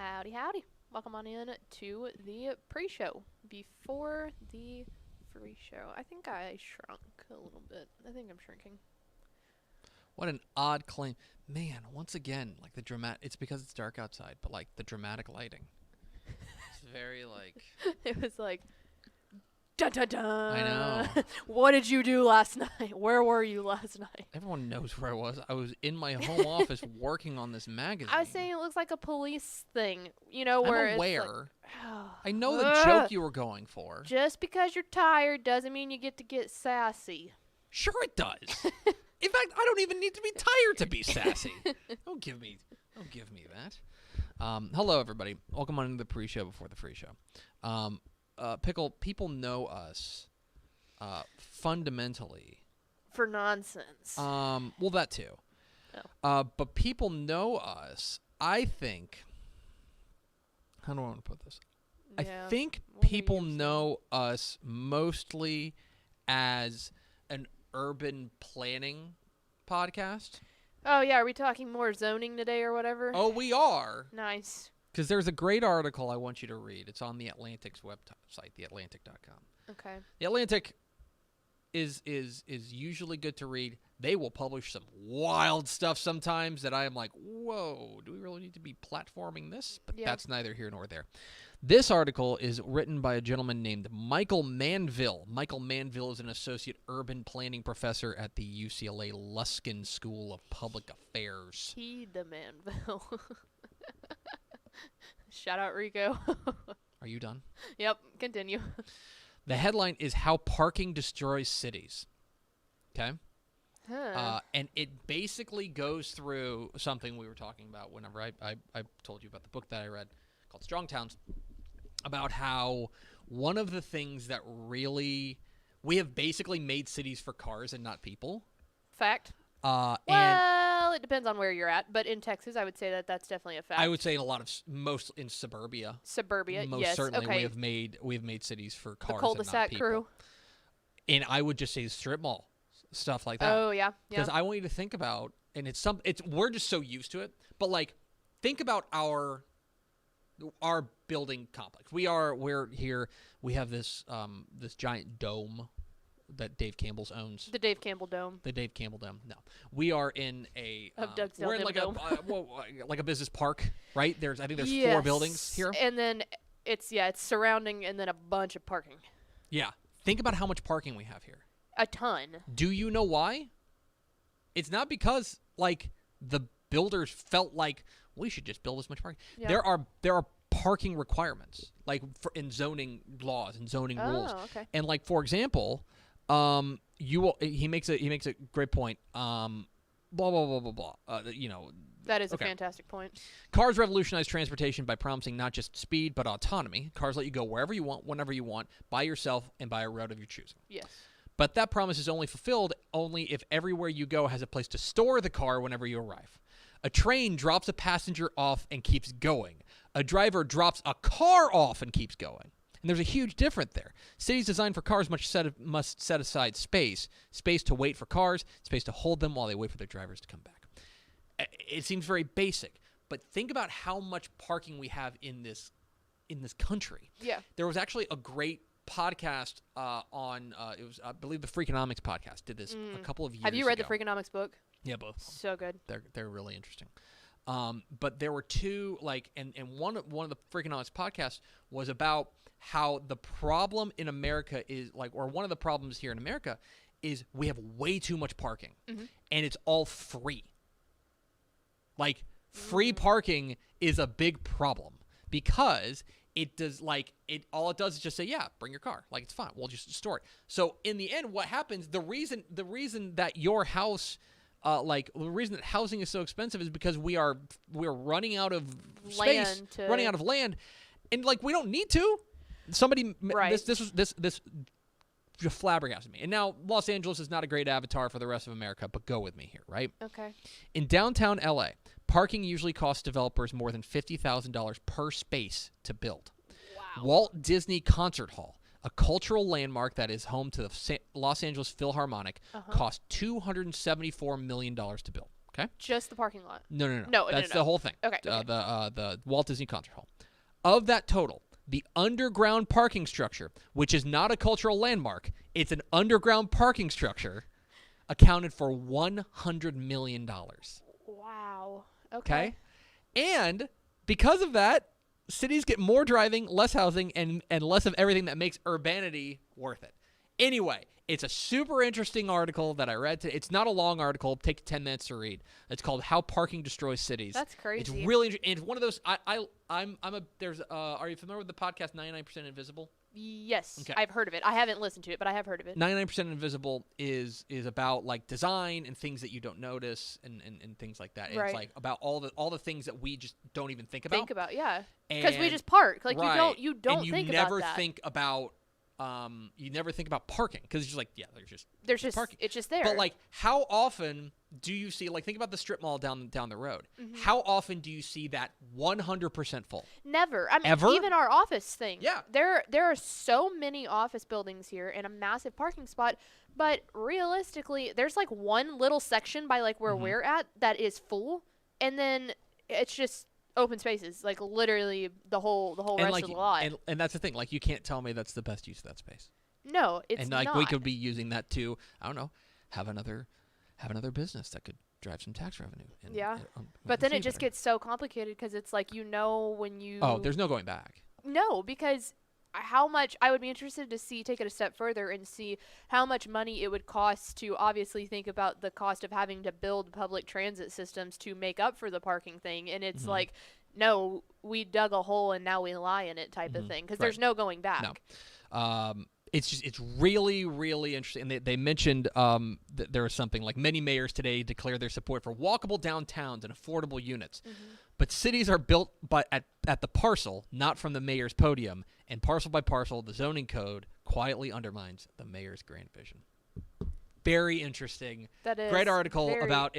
Howdy, howdy. Welcome on in to the pre-show before the free show. I think I shrunk a little bit. I think I'm shrinking. What an odd claim. Man, once again, like the dramatic, it's because it's dark outside, but like the dramatic lighting. It's very like. It was like, dun dun dun. I know. What did you do last night? Where were you last night? Everyone knows where I was. I was in my home office working on this magazine. I was saying it looks like a police thing, you know, where I'm aware. it's like, I know the joke you were going for. Just because you're tired doesn't mean you get to get sassy. Sure it does. In fact, I don't even need to be tired to be sassy. Don't give me that. Hello, everybody. Welcome on into the pre-show before the free show. Pickle, people know us fundamentally. For nonsense. Well, that too. Oh. But people know us, I think. How do I want to put this? Yeah. I think What are people you know us mostly as an urban planning podcast. Oh, yeah. Are we talking more zoning today or whatever? Oh, we are. Nice. Because there's a great article I want you to read. It's on the Atlantic's website, theatlantic.com. Okay. The Atlantic is usually good to read. They will publish some wild stuff sometimes that I am like, whoa, do we really need to be platforming this? But that's neither here nor there. This article is written by a gentleman named Michael Manville. Michael Manville is an associate urban planning professor at the UCLA Luskin School of Public Affairs. He the Manville. Shout out Rico. Are you done? Yep, continue. The headline is How Parking Destroys Cities. Okay? Huh. And it basically goes through something we were talking about whenever I told you about the book that I read called Strong Towns, about how one of the things that really we have basically made cities for cars and not people. Fact. And Well, it depends on where you're at, but in Texas, I would say that that's definitely a fact. I would say in a lot of most in suburbia. Suburbia, Most yes. certainly Okay. we have made cities for cars The and cul-de-sac not people. crew. And I would just say strip mall stuff like that. Oh, yeah. Because I want you to think about, and we're just so used to it, but like think about our building complex. We're here. We have this giant dome that Dave Campbell's owns. The Dave Campbell Dome. The Dave Campbell Dome. No, we are in a we're in like Dome. like a business park, right? I think there's Yes. 4 buildings here. And then it's surrounding and then a bunch of parking. Yeah. Think about how much parking we have here. A ton. Do you know why? It's not because like the builders felt like we should just build this much parking. Yeah. There are parking requirements like in zoning laws and zoning rules. Oh, okay. And like for example, he makes a great point. Blah blah blah blah blah. That is okay. a fantastic point. Cars revolutionized transportation by promising not just speed but autonomy. Cars let you go wherever you want, whenever you want, by yourself and by a route of your choosing. Yes. But that promise is only fulfilled if everywhere you go has a place to store the car whenever you arrive. A train drops a passenger off and keeps going. A driver drops a car off and keeps going. And there's a huge difference there. Cities designed for cars must set aside space to wait for cars, space to hold them while they wait for their drivers to come back. It seems very basic, but think about how much parking we have in this country. Yeah. There was actually a great podcast on it was I believe the Freakonomics podcast did this a couple of years ago. Have you read the Freakonomics book? Yeah, both. So good. They're really interesting. But there were two and one of the Freakonomics podcasts was about how the problem in America is or one of the problems here in America is we have way too much parking and it's all free. Like free parking is a big problem because it does all it does is just say, yeah, bring your car. Like it's fine. We'll just store it. So in the end, what happens, the reason that your house the reason that housing is so expensive is because we're running out of space, running out of land, and we don't need to. Somebody this flabbergasted me. And now Los Angeles is not a great avatar for the rest of America, but go with me here, right? Okay. In downtown LA, parking usually costs developers more than $50,000 per space to build. Wow. Walt Disney Concert Hall, a cultural landmark that is home to the Los Angeles Philharmonic, cost $274 million to build. Okay. Just the parking lot. No. No, That's no. the whole thing. Okay. The Walt Disney Concert Hall. Of that total, the underground parking structure, which is not a cultural landmark, it's an underground parking structure, accounted for $100 million. Wow. Okay. And because of that, cities get more driving, less housing, and less of everything that makes urbanity worth it. Anyway, it's a super interesting article that I read today. It's not a long article. It'll take 10 minutes to read. It's called "How Parking Destroys Cities." That's crazy. It's really interesting. And it's one of those. Are you familiar with the podcast 99% Invisible? Yes, Okay. I've heard of it. I haven't listened to it, but I have heard of it. 99% Invisible is about like design and things that you don't notice and things like that. And Right. It's like about all the things that we just don't even think about. Yeah, because we And- just park. Like right. you don't and think you never about that. think about you never think about parking because it's just like There's just parking. it's just there. But like, how often do you see, like, think about the strip mall down the road? Mm-hmm. How often do you see that 100% full? Never. I mean, Ever? even our office thing. Yeah. There are so many office buildings here and a massive parking spot, but realistically, there's like one little section by like where Mm-hmm. we're at that is full, and then it's just open spaces, like literally the whole rest like, of the lot. and that's the thing. Like, you can't tell me that's the best use of that space. No, it's And like, not. we could be using that to, I don't know, have another business that could drive some tax revenue. And, Yeah. make But us then see it just better. gets so complicated because it's like when you. Oh, there's no going back. No, because how much I would be interested to take it a step further and see how much money it would cost to obviously think about the cost of having to build public transit systems to make up for the parking thing. And it's like, no, we dug a hole and now we lie in it type of thing because there's no going back. No. It's really, really interesting. And they mentioned there was something like many mayors today declare their support for walkable downtowns and affordable units. But cities are built at the parcel, not from the mayor's podium. And parcel by parcel, the zoning code quietly undermines the mayor's grand vision. Very interesting. That is great article very- about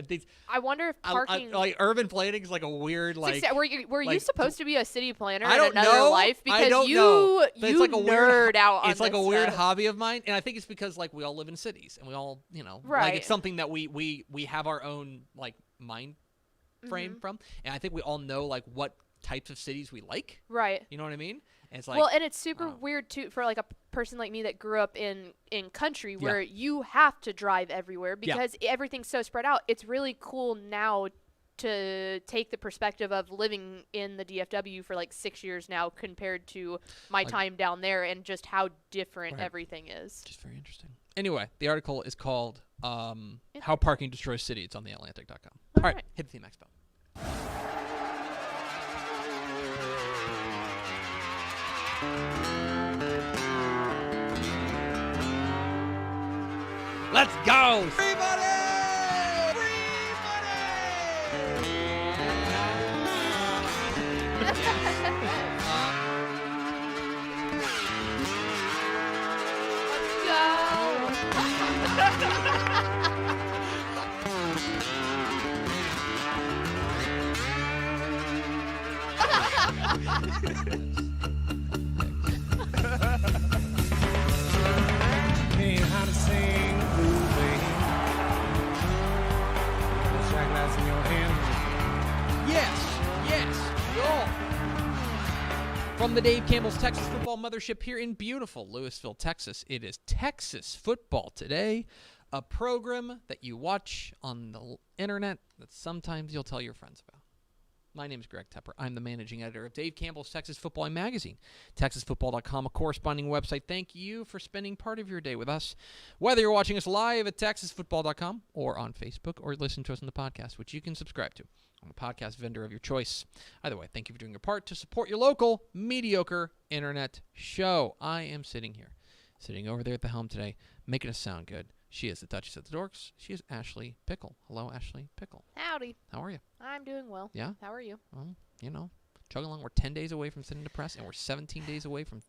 these. I wonder if parking. Like urban planning is like a weird like. were you like, supposed to be a city planner I in don't another know. life? Because I don't know. But you it's like a weird, nerd out on It's like a this weird stuff. hobby of mine, and I think it's because like we all live in cities, and we all like Right. it's something that we have our own like mind frame from, and I think we all know like what types of cities we like. Right. You know what I mean? And it's like Well, and it's super weird too for like a person like me that grew up in country where you have to drive everywhere because everything's so spread out. It's really cool now to take the perspective of living in the DFW for like 6 years now compared to my time down there and just how different everything is. just very interesting. Anyway, the article is called "How Parking Destroys Cities." It's on theatlantic.com. All right, hit the theme expo. Let's go! Free money! Free Hey, how to sing the blues, baby. Shot glass in your hand. Yes, y'all. From the Dave Campbell's Texas Football Mothership here in beautiful Lewisville, Texas, it is Texas Football Today, a program that you watch on the internet that sometimes you'll tell your friends about. My name is Greg Tepper. I'm the managing editor of Dave Campbell's Texas Football Magazine, TexasFootball.com, a corresponding website. Thank you for spending part of your day with us. Whether you're watching us live at TexasFootball.com or on Facebook or listen to us on the podcast, which you can subscribe to on the podcast vendor of your choice. Either way, thank you for doing your part to support your local mediocre internet show. I am sitting over there at the helm today, making us sound good. She is the Duchess of the Dorks. She is Ashley Pickle. Hello, Ashley Pickle. Howdy. How are you? I'm doing well. Yeah? How are you? Well, chugging along. We're 10 days away from sitting depressed, and we're 17 days away from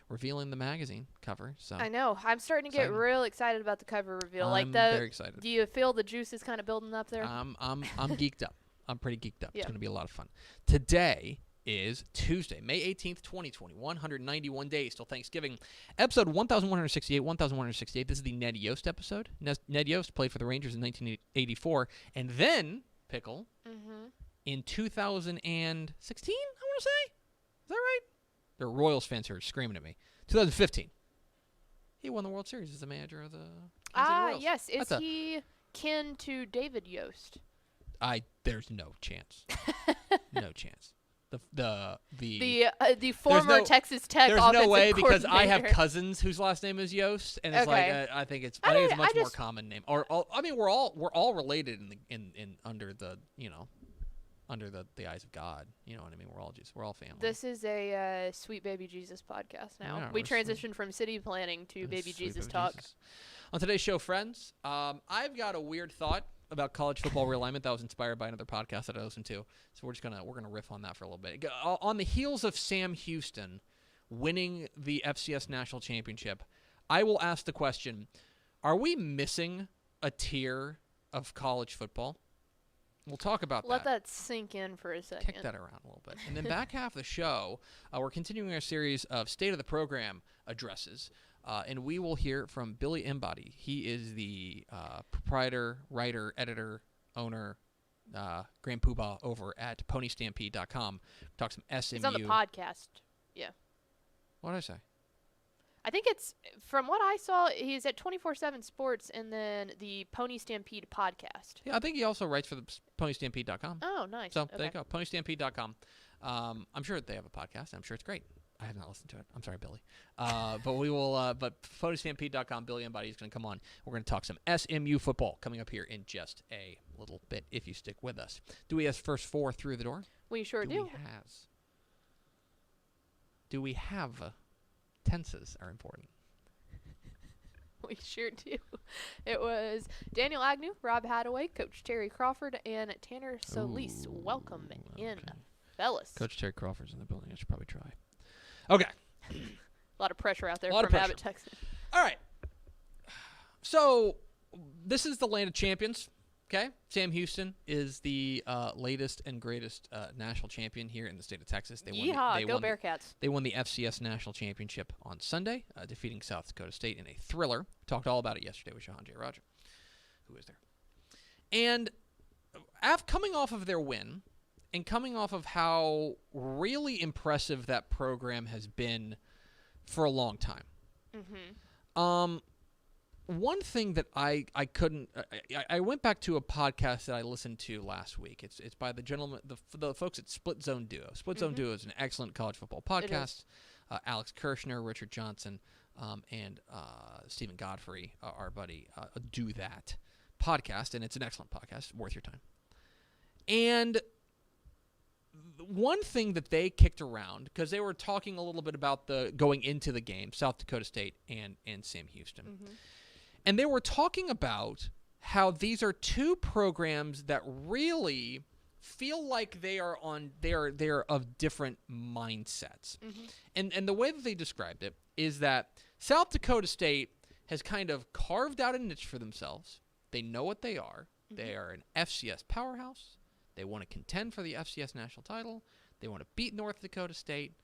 revealing the magazine cover. So I know. I'm starting to get Exciting. real excited about the cover reveal. I'm very excited. Do you feel the juices kind of building up there? I'm geeked up. I'm pretty geeked up. Yeah. It's going to be a lot of fun. Today is Tuesday, May 18th, 2020. 191 days till Thanksgiving. Episode 1168, 1168. This is the Ned Yost episode. Ned Yost played for the Rangers in 1984. And then, Pickle, in 2016, I want to say? Is that right? There are Royals fans here screaming at me. 2015. He won the World Series as the manager of the Kansas City Royals. Yes. Is he kin to David Yost? There's no chance. No chance. The former Texas Tech offensive There's no way because I have coordinator. cousins whose last name is Yost, and it's I think it's a much more common name. Or I mean, we're all related in under the under the eyes of God. You know what I mean? We're all family. This is a Sweet Baby Jesus podcast now. Yeah, we transitioned from city planning to Baby Jesus talk. On today's show, friends, I've got a weird thought about college football realignment that was inspired by another podcast that I listened to. So we're gonna riff on that for a little bit. On the heels of Sam Houston winning the FCS National Championship, I will ask the question, are we missing a tier of college football? We'll talk about that. Let that sink in for a second. Kick that around a little bit. And then back half of the show, we're continuing our series of State of the Program addresses. And we will hear from Billy Embody. He is the proprietor, writer, editor, owner, Grand Poobah over at ponystampede.com. Talk some SMU. He's on the podcast. Yeah. What did I say? I think it's, from what I saw, he's at 24/7 Sports and then the Pony Stampede podcast. Yeah, I think he also writes for the ponystampede.com. Oh, nice. So there you go, ponystampede.com. I'm sure they have a podcast. I'm sure it's great. I have not listened to it. I'm sorry, Billy. But we will. But photostampede.com, Billy Embody is going to come on. We're going to talk some SMU football coming up here in just a little bit if you stick with us. Do we have first four through the door? We sure do. Do we have tenses are important? We sure do. It was Daniel Agnew, Rob Hadaway, Coach Terry Crawford, and Tanner Solis. Welcome in, fellas. Coach Terry Crawford's in the building. I should probably try. Okay. A lot of pressure out there from Abbott, Texas. All right. So this is the land of champions. Okay. Sam Houston is the latest and greatest national champion here in the state of Texas. Go Bearcats. They won the FCS National Championship on Sunday, defeating South Dakota State in a thriller. Talked all about it yesterday with Shahan J. Roger, who was there. And coming off of their win, and coming off of how really impressive that program has been for a long time. One thing that I couldn't I went back to a podcast that I listened to last week. It's by the gentleman, the folks at Split Zone Duo. Split Zone Duo is an excellent college football podcast. Alex Kirshner, Richard Johnson, and Stephen Godfrey, our buddy, do that podcast, and it's an excellent podcast, worth your time. And one thing that they kicked around, because they were talking a little bit about the going into the game, South Dakota State and Sam Houston. And they were talking about how these are two programs that really feel like they're of different mindsets. And the way that they described it is that South Dakota State has kind of carved out a niche for themselves. They know what they are. They are an FCS powerhouse. They want to contend for the FCS national title. They want to beat North Dakota State.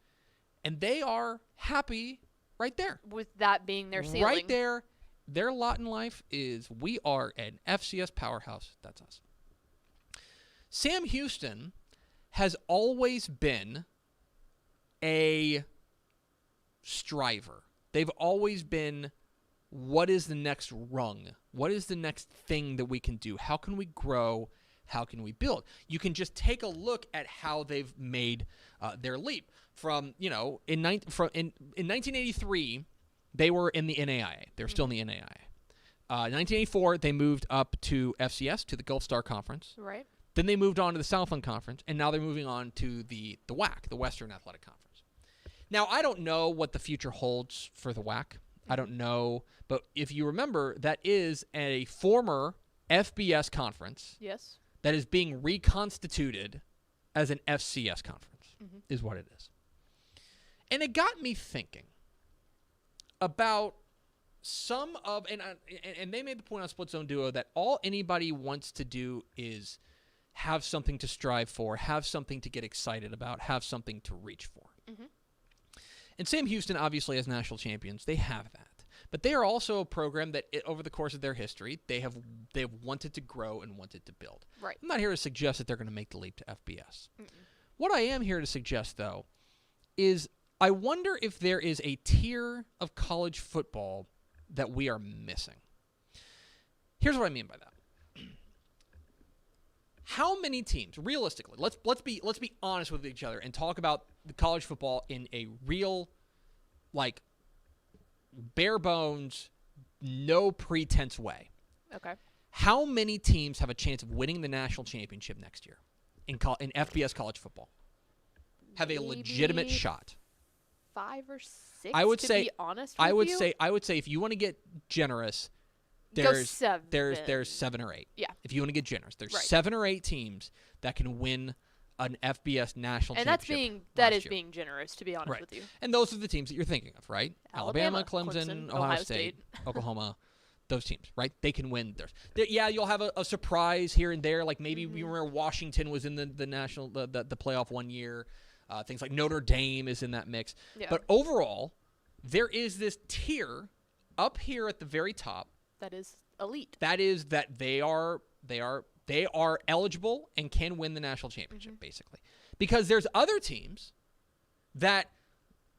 And they are happy right there. With that being their ceiling. Right there. Their lot in life is we are an FCS powerhouse. That's us. Sam Houston has always been a striver. They've always been, what is the next rung? What is the next thing that we can do? How can we grow? How can we build? You can just take a look at how they've made their leap. From, in 1983, they were in the NAIA. They're still in the NAIA. 1984, they moved up to FCS, to the Gulf Star Conference. Right. Then they moved on to the Southland Conference, and now they're moving on to the WAC, the Western Athletic Conference. Now, I don't know what the future holds for the WAC. I don't know. But if you remember, that is a former FBS conference. Yes. That is being reconstituted as an FCS conference, is what it is. And it got me thinking about some of, and they made the point on Split Zone Duo that all anybody wants to do is have something to strive for, have something to get excited about, have something to reach for. Mm-hmm. And Sam Houston, obviously, as national champions, they have that. But they are also a program that, over the course of their history, they have wanted to grow and wanted to build. Right. I'm not here to suggest that they're going to make the leap to FBS. Mm-mm. What I am here to suggest, though, is I wonder if there is a tier of college football that we are missing. Here's what I mean by that. How many teams, realistically, let's be honest with each other and talk about the college football in a real, like, bare bones, no pretense way. Okay. How many teams have a chance of winning the national championship next year in FBS college football? Have a legitimate shot. 5 or 6. I would to say. Be honest I with would you? say. I would say if you want to get generous, Go 7. there's 7 or 8. Yeah. If you want to get generous, there's Right. 7 or 8 teams that can win an FBS national And championship. that is year. being generous, to be honest Right. with you. And those are the teams that you're thinking of, right? Alabama, Clemson, Clemson, Ohio State, Oklahoma. Those teams, right? They can win theirs. Yeah, you'll have a surprise here and there. Like maybe you remember Washington was in the national the playoff one year. Things like Notre Dame is in that mix. Yeah. But overall, there is this tier up here at the very top. That is elite. That is that they are eligible and can win the national championship, basically. Because there's other teams that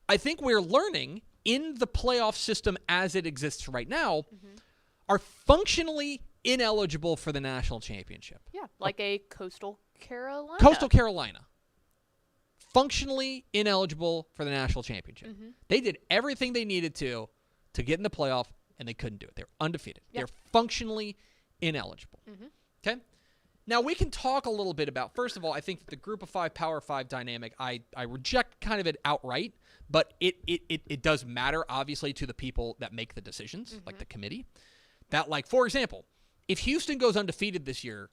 I think we're learning in the playoff system as it exists right now are functionally ineligible for the national championship. Yeah, like a Coastal Carolina. Coastal Carolina. Functionally ineligible for the national championship. They did everything they needed to get in the playoff, and they couldn't do it. They're undefeated. Yep. They're functionally ineligible. Okay? Now, we can talk a little bit about, first of all, I think that the Group of 5, Power 5 dynamic, I reject kind of it outright, but it does matter, obviously, to the people that make the decisions, like the committee. That, like, for example, if Houston goes undefeated this year,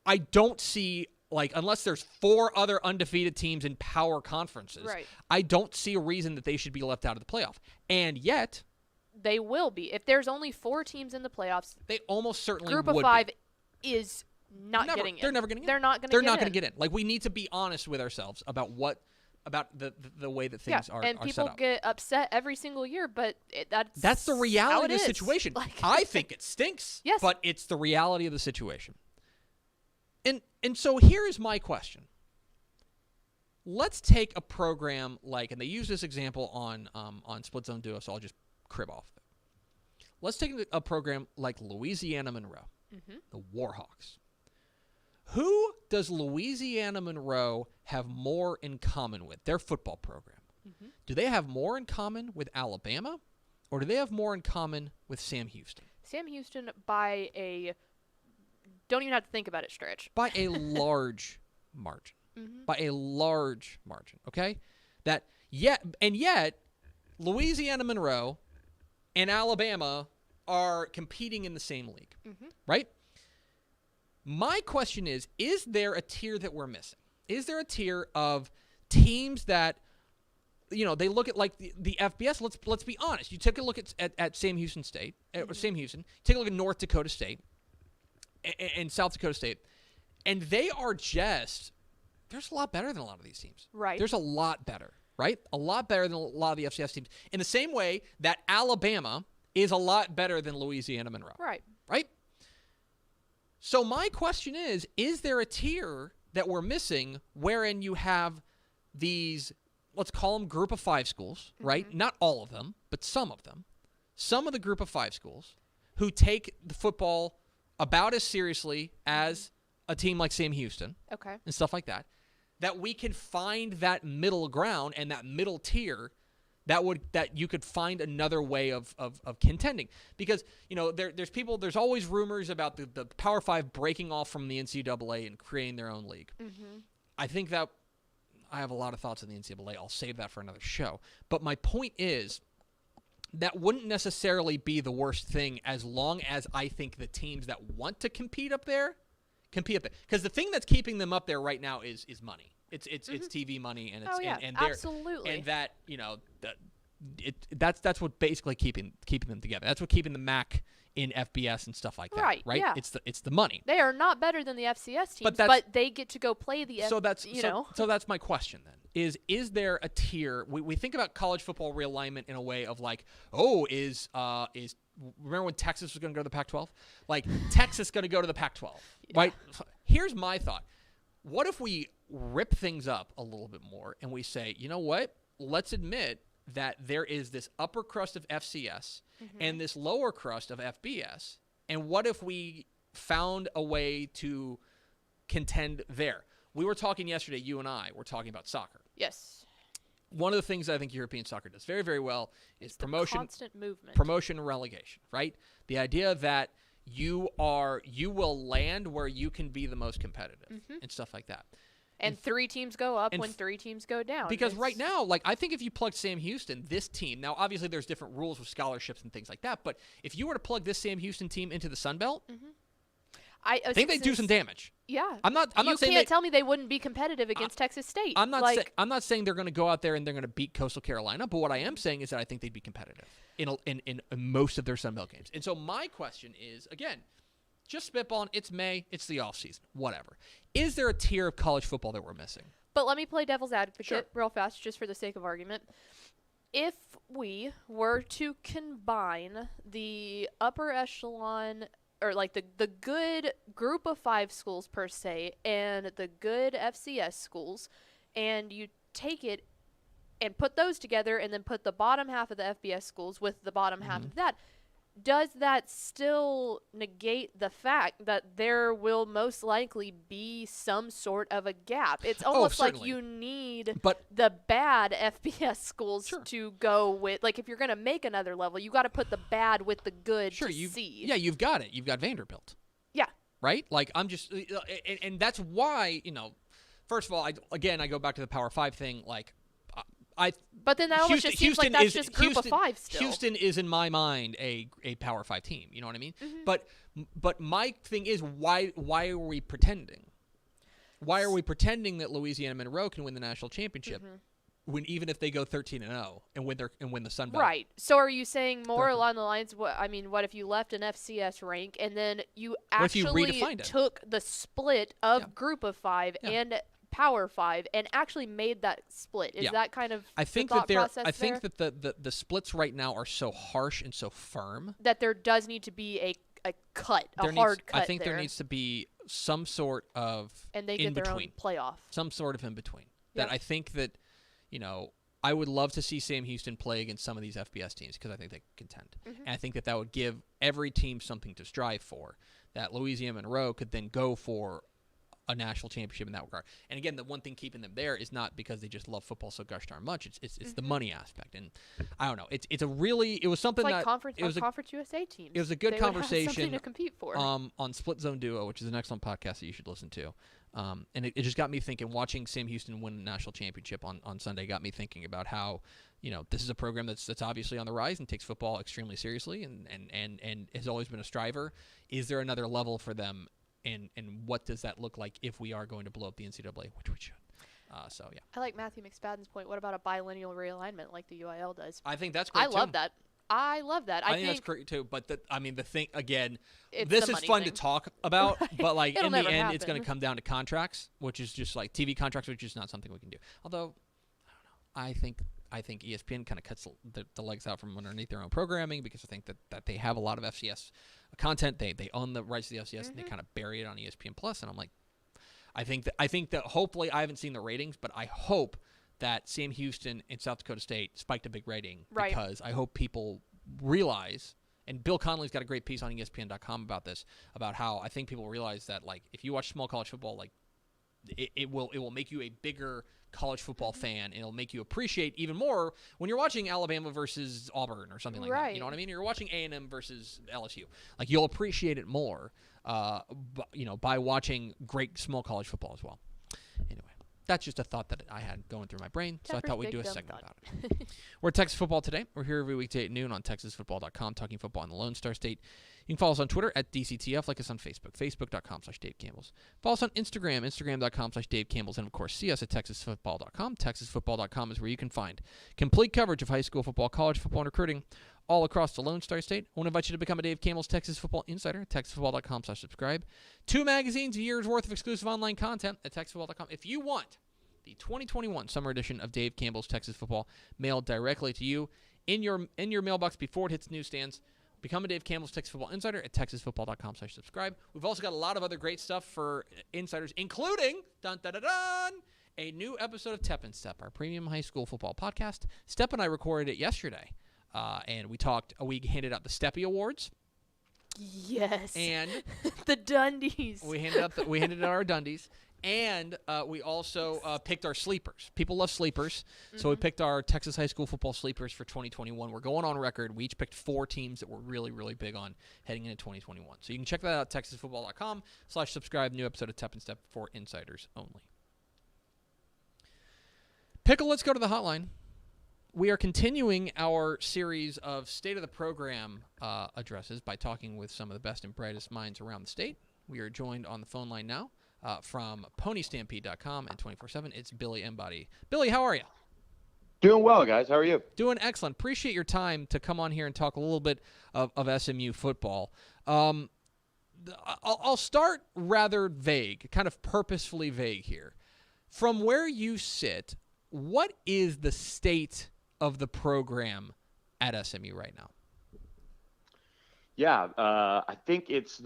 I don't see, like, unless there's 4 other undefeated teams in power conferences, Right. I don't see a reason that they should be left out of the playoff. And yet, They will be. If there's only 4 teams in the playoffs, they almost certainly Group would of 5 be. is not getting in. They're never getting in. They're not going to They're get not in. going to get in. Like, we need to be honest with ourselves about the way that things are and set people up. get upset every single year, but That's the how reality it of the is. situation. Like, I think it stinks, Yes. but it's the reality of the situation. And so here is my question. Let's take a program like, and they use this example on Split Zone Duo, so I'll just crib off of it. Let's take a program like Louisiana Monroe, the Warhawks. Who does Louisiana Monroe have more in common with? Their football program. Do they have more in common with Alabama, or do they have more in common with Sam Houston? Sam Houston by a don't even have to think about it stretch. By a large margin. By a large margin, okay? Yet Louisiana Monroe and Alabama are competing in the same league, right? My question is there a tier that we're missing? Is there a tier of teams that, they look at like the FBS? Let's be honest. You take a look at Sam Houston State, Sam Houston. Take a look at North Dakota State and South Dakota State, and they are just there's a lot better than a lot of these teams. Right. There's a lot better, right? A lot better than a lot of the FCS teams. In the same way that Alabama is a lot better than Louisiana Monroe. Right. Right? So my question is there a tier that we're missing wherein you have these, let's call them Group of 5 schools, right? Not all of them, but some of them. Some of the Group of 5 schools who take the football about as seriously as a team like Sam Houston Okay. and stuff like that, that we can find that middle ground and that middle tier that you could find another way of contending. Because, there's always rumors about the Power 5 breaking off from the NCAA and creating their own league. I think that I have a lot of thoughts on the NCAA. I'll save that for another show. But my point is that wouldn't necessarily be the worst thing as long as I think the teams that want to compete up there. Because the thing that's keeping them up there right now is money. It's TV money, and it's and absolutely. And that that's what basically keeping them together. That's what keeping the MAC in FBS and stuff like that. Right. Yeah. It's the money. They are not better than the FCS teams, But but they get to go play the so that's my question then. Is there a tier? We think about college football realignment in a way of like, is remember when Texas was going to go to the Pac-12? Like Texas going to go to the Pac-12, right? Here's my thought. What if we rip things up a little bit more and we say, you know what? Let's admit that there is this upper crust of FCS and this lower crust of FBS. And what if we found a way to contend there? We were talking yesterday, you and I were talking about soccer. Yes. One of the things I think European soccer does very, very well is promotion, constant movement. promotion and relegation, right? The idea that you will land where you can be the most competitive and stuff like that. And 3 teams go up when 3 teams go down. Because right now, like I think if you plugged Sam Houston, this team, now obviously there's different rules with scholarships and things like that, but if you were to plug this Sam Houston team into the Sun Belt, I think they do some damage. Yeah. I'm not saying you can't tell me they wouldn't be competitive against Texas State. I'm not saying they're going to go out there and they're going to beat Coastal Carolina, but what I am saying is that I think they'd be competitive in most of their Sun Belt games. And so my question is, again, just spitballing, it's May, it's the offseason, whatever. Is there a tier of college football that we're missing? But let me play devil's advocate real fast, just for the sake of argument. If we were to combine the upper echelon, or like the good group of 5 schools per se, and the good FCS schools, and you take it and put those together and then put the bottom half of the FBS schools with the bottom half of that, does that still negate the fact that there will most likely be some sort of a gap? It's almost like you need the bad FBS schools to go with. Like, if you're going to make another level, you got to put the bad with the good to see. Yeah, you've got it. You've got Vanderbilt. Yeah. Right? Like, I'm just and that's why, first of all, I go back to the Power 5 thing. Like, but then that almost just seems like that's just group of 5 still. Houston is, in my mind, a Power 5 team. You know what I mean? But my thing is, why are we pretending? Why are we pretending that Louisiana Monroe can win the national championship when even if they go 13-0 and win the Sun Belt? Right. So are you saying more along the lines? What if you left an FCS rank and then you actually took the split of group of 5 and Power 5 and actually made that split? Is that kind of I think the thought process I think that the splits right now are so harsh and so firm that there does need to be a cut, hard cut. I think there needs to be some sort of and they get their own playoff. Some sort of in between. That I think that, I would love to see Sam Houston play against some of these FBS teams because I think they contend. And I think that would give every team something to strive for. That Louisiana Monroe could then go for a national championship in that regard. And again, the one thing keeping them there is not because they just love football so gosh darn much. It's the money aspect. And I don't know. It was something it's like that it was Conference USA teams. It was a good conversation. Would have something to compete for. On Split Zone Duo, which is an excellent podcast that you should listen to. And it just got me thinking. Watching Sam Houston win a national championship on Sunday got me thinking about how this is a program that's obviously on the rise and takes football extremely seriously and has always been a striver. Is there another level for them? And what does that look like if we are going to blow up the NCAA, which we should? I like Matthew McSpadden's point. What about a bilineal realignment like the UIL does? I think that's great. I love that. I think that's great too. But the thing again, it's this is fun to talk about, but like in the end, happen. it's going to come down to contracts, which is just like TV contracts, which is not something we can do. Although, I don't know. I think ESPN kind of cuts the legs out from underneath their own programming because I think that they have a lot of FCS content. They own the rights to the FCS and they kind of bury it on ESPN Plus. And I'm like, I think that hopefully I haven't seen the ratings, but I hope that Sam Houston and South Dakota State spiked a big rating because I hope people realize. And Bill Connolly's got a great piece on ESPN.com about this, about how I think people realize that like if you watch small college football, like it will make you a bigger college football fan, and it'll make you appreciate even more when you're watching Alabama versus Auburn or something like that. You know what I mean? You're watching A&M versus LSU. Like you'll appreciate it more, by watching great small college football as well. Anyway, that's just a thought that I had going through my brain, so I thought we'd do a segment about it. We're at Texas Football Today. We're here every weekday at noon on TexasFootball.com, talking football in the Lone Star State. You can follow us on Twitter at DCTF, like us on Facebook, Facebook.com/Dave Campbell's. Follow us on Instagram, Instagram.com/Dave Campbell's, and of course, see us at TexasFootball.com. TexasFootball.com is where you can find complete coverage of high school football, college football, and recruiting, all across the Lone Star State. I want to invite you to become a Dave Campbell's Texas Football Insider at texasfootball.com/subscribe. 2 magazines, a year's worth of exclusive online content at texasfootball.com. If you want the 2021 summer edition of Dave Campbell's Texas Football mailed directly to you in your mailbox before it hits newsstands, become a Dave Campbell's Texas Football Insider at texasfootball.com/subscribe. We've also got a lot of other great stuff for insiders, including a new episode of Tep and Step, our premium high school football podcast. Step and I recorded it yesterday, and we handed out the Steppy Awards. Yes. And the Dundies. We handed out our Dundies. And we also picked our sleepers. People love sleepers, so we picked our Texas high school football sleepers for 2021. We're going on record. We each picked 4 teams that we're really, really big on heading into 2021. So you can check that out at texasfootball.com/subscribe. New episode of Tep and Step for insiders only. Pickle, let's go to the hotline. We are continuing our series of State of the Program addresses by talking with some of the best and brightest minds around the state. We are joined on the phone line now. From ponystampede.com and 24/7, it's Billy Embody. Billy, how are you? Doing well, guys. How are you? Doing excellent. Appreciate your time to come on here and talk a little bit of SMU football. I'll start rather vague, kind of purposefully vague here. From where you sit, what is the state of the program at SMU right now? Yeah, I think it's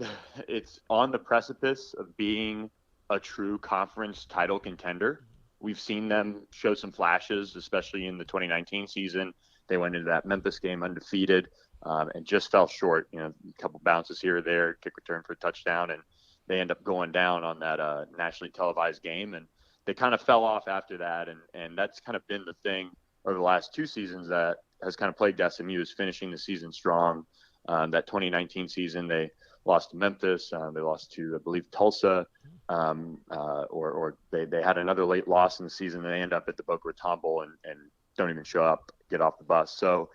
on the precipice of being a true conference title contender. We've seen them show some flashes, especially in the 2019 season. They went into that Memphis game undefeated and just fell short. A couple bounces here or there, kick return for a touchdown, and they end up going down on that nationally televised game. And they kind of fell off after that, and that's kind of been the thing over the last 2 seasons that has kind of plagued SMU, is finishing the season strong. That 2019 season, they lost to Memphis. They lost to, I believe, Tulsa, or they had another late loss in the season. They end up at the Boca Raton Bowl and don't even show up, get off the bus. So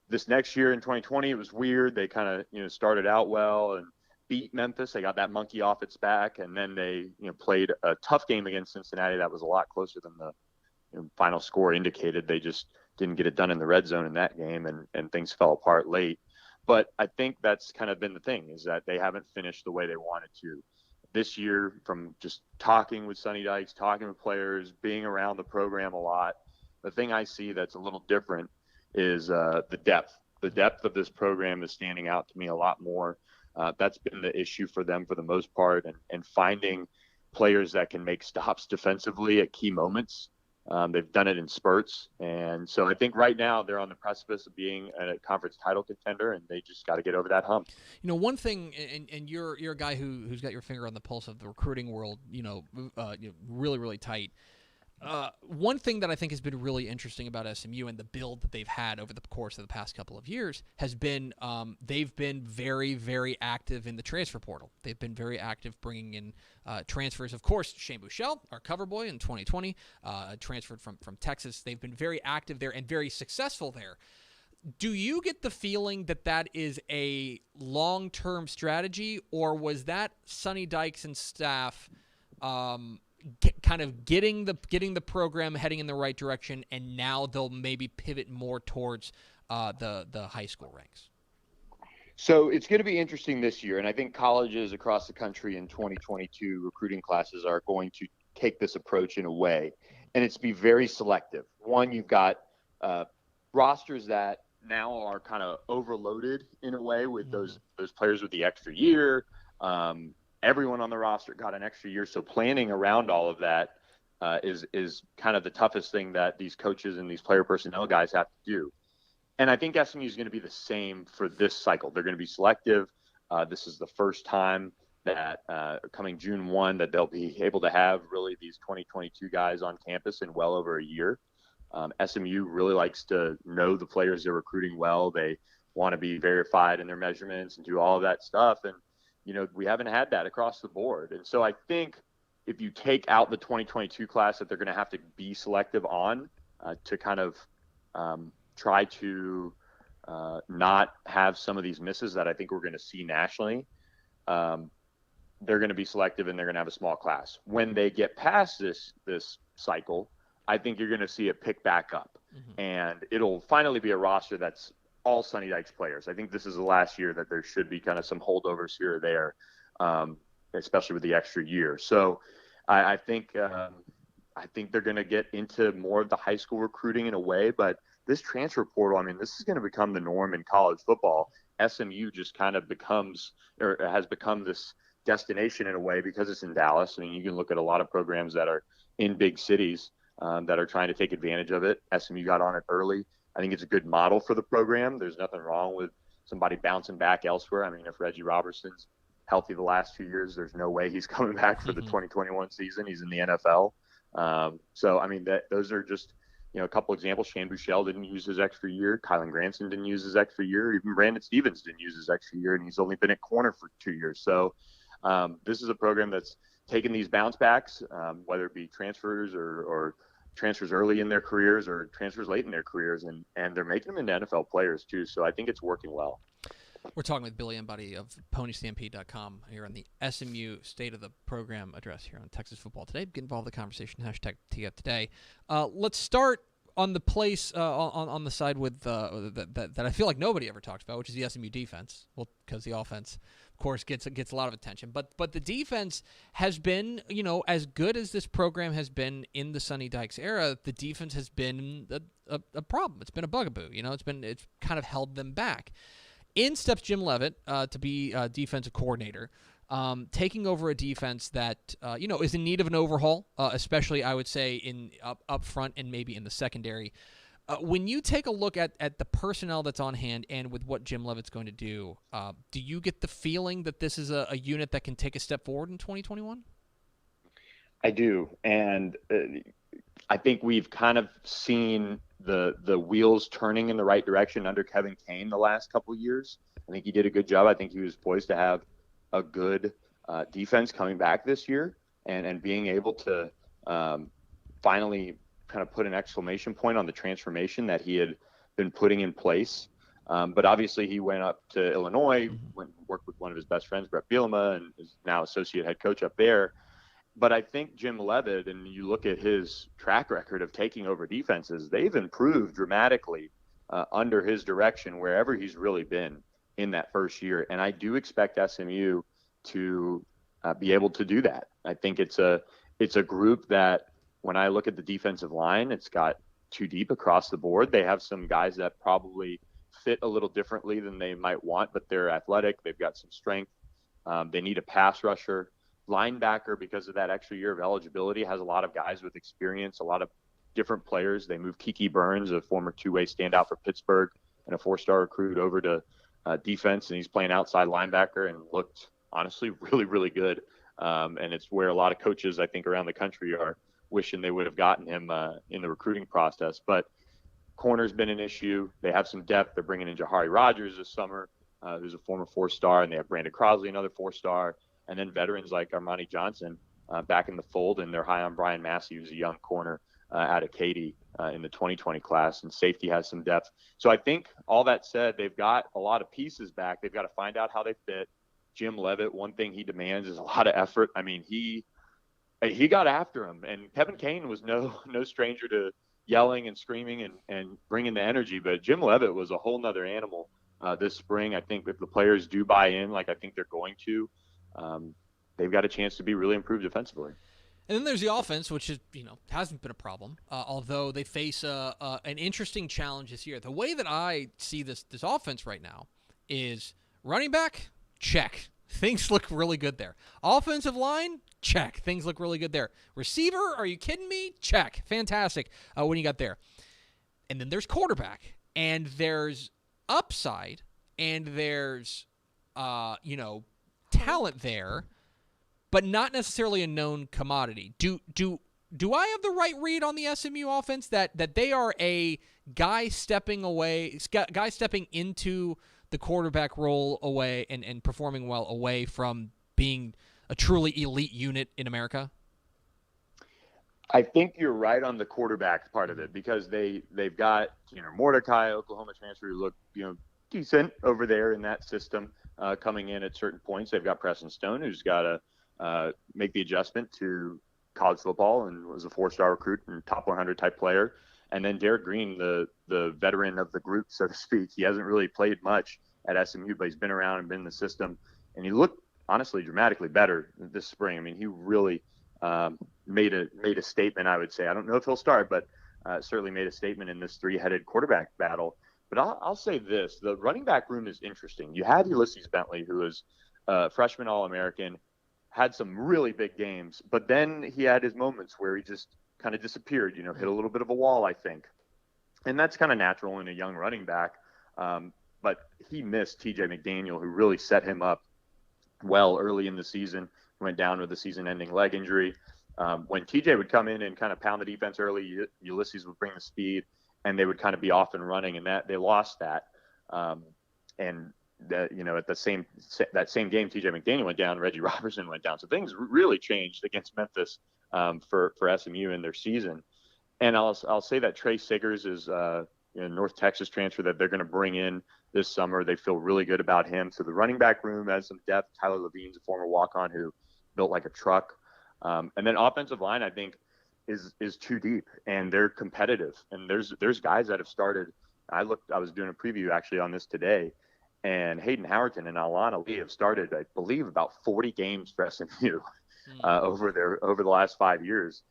this next year in 2020, it was weird. They kind of started out well and beat Memphis. They got that monkey off its back, and then they played a tough game against Cincinnati that was a lot closer than the final score indicated. They just didn't get it done in the red zone in that game, and things fell apart late. But I think that's kind of been the thing, is that they haven't finished the way they wanted to. This year, from just talking with Sonny Dykes, talking with players, being around the program a lot, the thing I see that's a little different is the depth. The depth of this program is standing out to me a lot more. That's been the issue for them for the most part, and finding players that can make stops defensively at key moments. They've done it in spurts. And so I think right now they're on the precipice of being a conference title contender, and they just got to get over that hump. One thing, and you're a guy who's got your finger on the pulse of the recruiting world, really, really tight. One thing that I think has been really interesting about SMU and the build that they've had over the course of the past couple of years has been they've been very, very active in the transfer portal. They've been very active bringing in transfers. Of course, Shane Buechele, our cover boy in 2020, transferred from Texas. They've been very active there and very successful there. Do you get the feeling that that is a long-term strategy, or was that Sonny Dykes and staff kind of getting the program heading in the right direction, and now they'll maybe pivot more towards the high school ranks? So it's going to be interesting this year, and I think colleges across the country in 2022 recruiting classes are going to take this approach in a way, and it's be very selective. One, you've got rosters that now are kind of overloaded in a way with those players with the extra year. Everyone on the roster got an extra year, so planning around all of that is kind of the toughest thing that these coaches and these player personnel guys have to do. And I think SMU is going to be the same for this cycle. They're going to be selective. This is the first time that coming June 1 that they'll be able to have really these 2022 guys on campus in well over a year. SMU really likes to know the players they're recruiting well. They want to be verified in their measurements and do all of that stuff. And we haven't had that across the board. And so I think if you take out the 2022 class that they're going to have to be selective on to kind of try to not have some of these misses that I think we're going to see nationally, they're going to be selective and they're going to have a small class. When they get past this cycle, I think you're going to see it pick back up. Mm-hmm. And it'll finally be a roster that's all Sonny Dykes players. I think this is the last year that there should be kind of some holdovers here or there, especially with the extra year. So I think they're going to get into more of the high school recruiting in a way, but this transfer portal, I mean, this is going to become the norm in college football. SMU just kind of has become this destination in a way because it's in Dallas. I mean, you can look at a lot of programs that are in big cities that are trying to take advantage of it. SMU got on it early. I think it's a good model for the program. There's nothing wrong with somebody bouncing back elsewhere. I mean, if Reggie Robertson's healthy the last 2 years, there's no way he's coming back for the 2021 season. He's in the NFL. So, I mean, those are just, a couple examples. Shane Buechele didn't use his extra year. Kylan Granson didn't use his extra year. Even Brandon Stevens didn't use his extra year, and he's only been at corner for 2 years. So this is a program that's taken these bounce backs, whether it be transfers or transfers early in their careers or transfers late in their careers, and they're making them into NFL players too. So I think it's working well. We're talking with Billy Embody of PonyStampede.com here on the SMU State of the Program address here on Texas Football Today. Get involved in the conversation, hashtag TF Today. Let's start on the place on the side with that I feel like nobody ever talks about, which is the SMU defense. Well, because the offense, of course, gets a lot of attention. But the defense has been, as good as this program has been in the Sonny Dykes era, the defense has been a problem. It's been a bugaboo. It's kind of held them back. In steps Jim Leavitt to be defensive coordinator, taking over a defense that is in need of an overhaul, especially I would say in up front and maybe in the secondary. When you take a look at the personnel that's on hand and with what Jim Leavitt's going to do you get the feeling that this is a unit that can take a step forward in 2021? I do, and I think we've kind of seen the wheels turning in the right direction under Kevin Kane the last couple of years. I think he did a good job. I think he was poised to have a good defense coming back this year, and being able to finally kind of put an exclamation point on the transformation that he had been putting in place. But obviously he went up to Illinois, went and worked with one of his best friends, Brett Bielema, and is now associate head coach up there. But I think Jim Leavitt, and you look at his track record of taking over defenses, they've improved dramatically under his direction wherever he's really been in that first year. And I do expect SMU to be able to do that. I think it's a group that, when I look at the defensive line, it's got too deep across the board. They have some guys that probably fit a little differently than they might want, but they're athletic. They've got some strength. They need a pass rusher. Linebacker, because of that extra year of eligibility, has a lot of guys with experience, a lot of different players. They moved Kiki Burns, a former two-way standout for Pittsburgh and a 4-star recruit, over to defense, and he's playing outside linebacker and looked honestly really, really good. And it's where a lot of coaches, I think, around the country are wishing they would have gotten him in the recruiting process. But corner's been an issue. They have some depth. They're bringing in Jahari Rogers this summer, who's a former 4-star, and they have Brandon Crosley, another 4-star. And then veterans like Armani Johnson back in the fold, and they're high on Brian Massey, who's a young corner out of Katy in the 2020 class, and safety has some depth. So I think all that said, they've got a lot of pieces back. They've got to find out how they fit. Jim Leavitt, one thing he demands is a lot of effort. I mean, he got after him, and Kevin Kane was no stranger to yelling and screaming and bringing the energy, but Jim Leavitt was a whole nother animal this spring. I think if the players do buy in, like I think they're going to, they've got a chance to be really improved defensively. And then there's the offense, which is, hasn't been a problem, although they face an interesting challenge this year. The way that I see this offense right now is running back, check. Things look really good there. Offensive line, check. Things look really good there. Receiver, are you kidding me? Check. Fantastic. What do you got there? And then there's quarterback, and there's upside, and there's, talent there, but not necessarily a known commodity. Do I have the right read on the SMU offense that they are a guy stepping into the quarterback role away and performing well away from being a truly elite unit in America? I think you're right on the quarterback part of it, because they've got Mordecai, Oklahoma transfer, who looked decent over there in that system. Coming in at certain points. They've got Preston Stone, who's got to make the adjustment to college football and was a 4-star recruit and top 100 type player. And then Derek Green, the veteran of the group, so to speak, he hasn't really played much at SMU, but he's been around and been in the system. And he looked, honestly, dramatically better this spring. I mean, he really made a statement, I would say. I don't know if he'll start, but certainly made a statement in this three-headed quarterback battle. But I'll say this. The running back room is interesting. You had Ulysses Bentley, who was freshman All-American, had some really big games, but then he had his moments where he just kind of disappeared, hit a little bit of a wall, I think. And that's kind of natural in a young running back. But he missed TJ McDaniel, who really set him up well early in the season. Went down with a season-ending leg injury. When TJ would come in and kind of pound the defense early, Ulysses would bring the speed, and they would kind of be off and running, and that they lost that. And that, at that same game, TJ McDaniel went down, Reggie Robertson went down. So things really changed against Memphis for SMU in their season. And I'll say that Trey Siggers is North Texas transfer that they're going to bring in this summer. They feel really good about him. So the running back room has some depth. Tyler Levine's a former walk-on who built like a truck. And then offensive line, I think, is too deep, and they're competitive. And there's guys that have started. I was doing a preview actually on this today, and Hayden Howerton and Alana Lee have started, I believe, about 40 games for SMU over the last 5 years.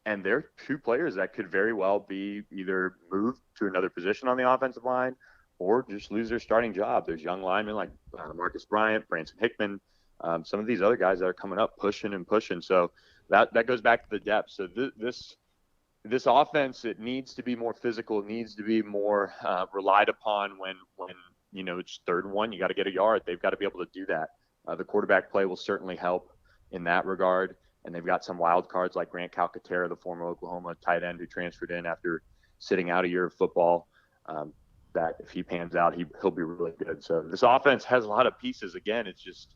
And they're two players that could very well be either moved to another position on the offensive line or just lose their starting job. There's young linemen like Marcus Bryant, Branson Hickman, some of these other guys that are coming up pushing. So that goes back to the depth. So this offense, it needs to be more physical. It needs to be more relied upon when it's 3rd and 1. You got to get a yard. They've got to be able to do that. The quarterback play will certainly help in that regard. And they've got some wild cards like Grant Calcaterra, the former Oklahoma tight end who transferred in after sitting out a year of football. That if he pans out, he'll be really good. So this offense has a lot of pieces. Again, it's just,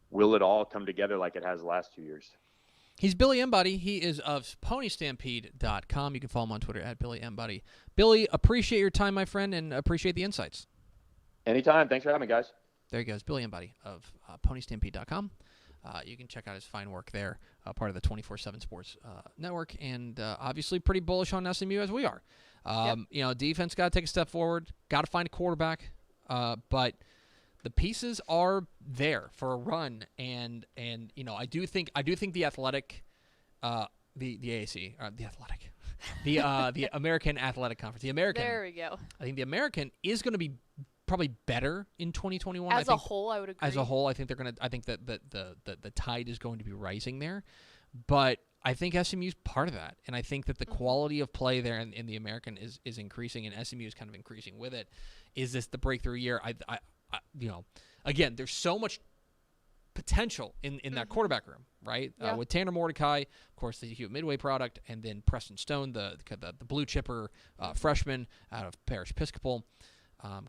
will it all come together like it has the last 2 years? He's Billy Embody. He is of ponystampede.com. You can follow him on Twitter at Billy Embody. Billy, appreciate your time, my friend, and appreciate the insights. Anytime. Thanks for having me, guys. There he goes, Billy Embody of ponystampede.com. You can check out his fine work there, part of the 24/7 Sports Network, and obviously pretty bullish on SMU as we are. Defense got to take a step forward, got to find a quarterback, but the pieces are there for a run, and I do think the athletic, the AAC, the athletic, the American Athletic Conference, the American. There we go. I think the American is going to be probably better in 2021. As a whole, I would agree. As a whole, I think they're going to. I think that the tide is going to be rising there, but I think SMU's part of that, and I think that the quality of play there in the American is increasing, and SMU is kind of increasing with it. Is this the breakthrough year? Again, there's so much potential in that quarterback room, right? Yeah. With Tanner Mordecai, of course, the Hewitt Midway product, and then Preston Stone, the blue chipper freshman out of Parish Episcopal.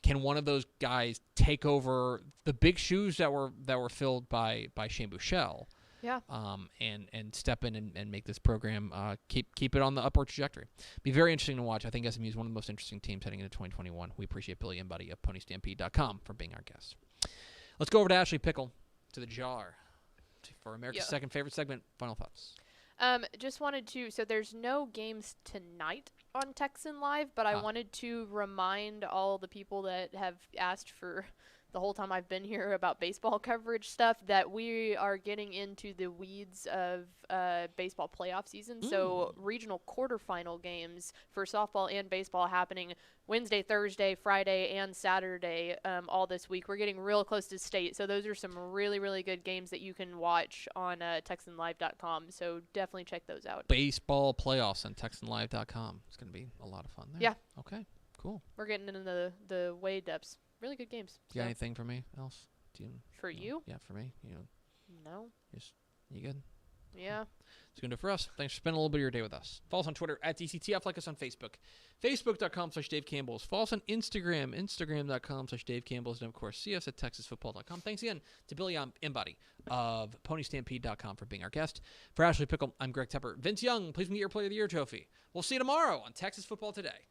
Can one of those guys take over the big shoes that were filled by Shane Buechele? Yeah. And step in and make this program keep it on the upward trajectory. Be very interesting to watch. I think SMU is one of the most interesting teams heading into 2021. We appreciate Billy Embody of ponystampede.com for being our guest. Let's go over to Ashley Pickle, to the jar, for America's second favorite segment. Final thoughts. Just wanted to, so there's no games tonight on Texan Live, but I wanted to remind all the people that have asked for the whole time I've been here about baseball coverage stuff that we are getting into the weeds of baseball playoff season. So regional quarterfinal games for softball and baseball happening Wednesday, Thursday, Friday, and Saturday all this week. We're getting real close to state. So those are some really, really good games that you can watch on TexanLive.com. So definitely check those out. Baseball playoffs on TexanLive.com. It's going to be a lot of fun there. Yeah. Okay, cool. We're getting into the way depths. Really good games. You got anything for me else? For you? Yeah, for me. No. You good? Yeah. It's going to do it for us. Thanks for spending a little bit of your day with us. Follow us on Twitter at DCTF. Like us on Facebook. Facebook.com/Dave Campbell's. Follow us on Instagram. Instagram.com/Dave Campbell's. And, of course, see us at TexasFootball.com. Thanks again to Billy Embody of PonyStampede.com for being our guest. For Ashley Pickle, I'm Greg Tepper. Vince Young, please get your Player of the Year trophy. We'll see you tomorrow on Texas Football Today.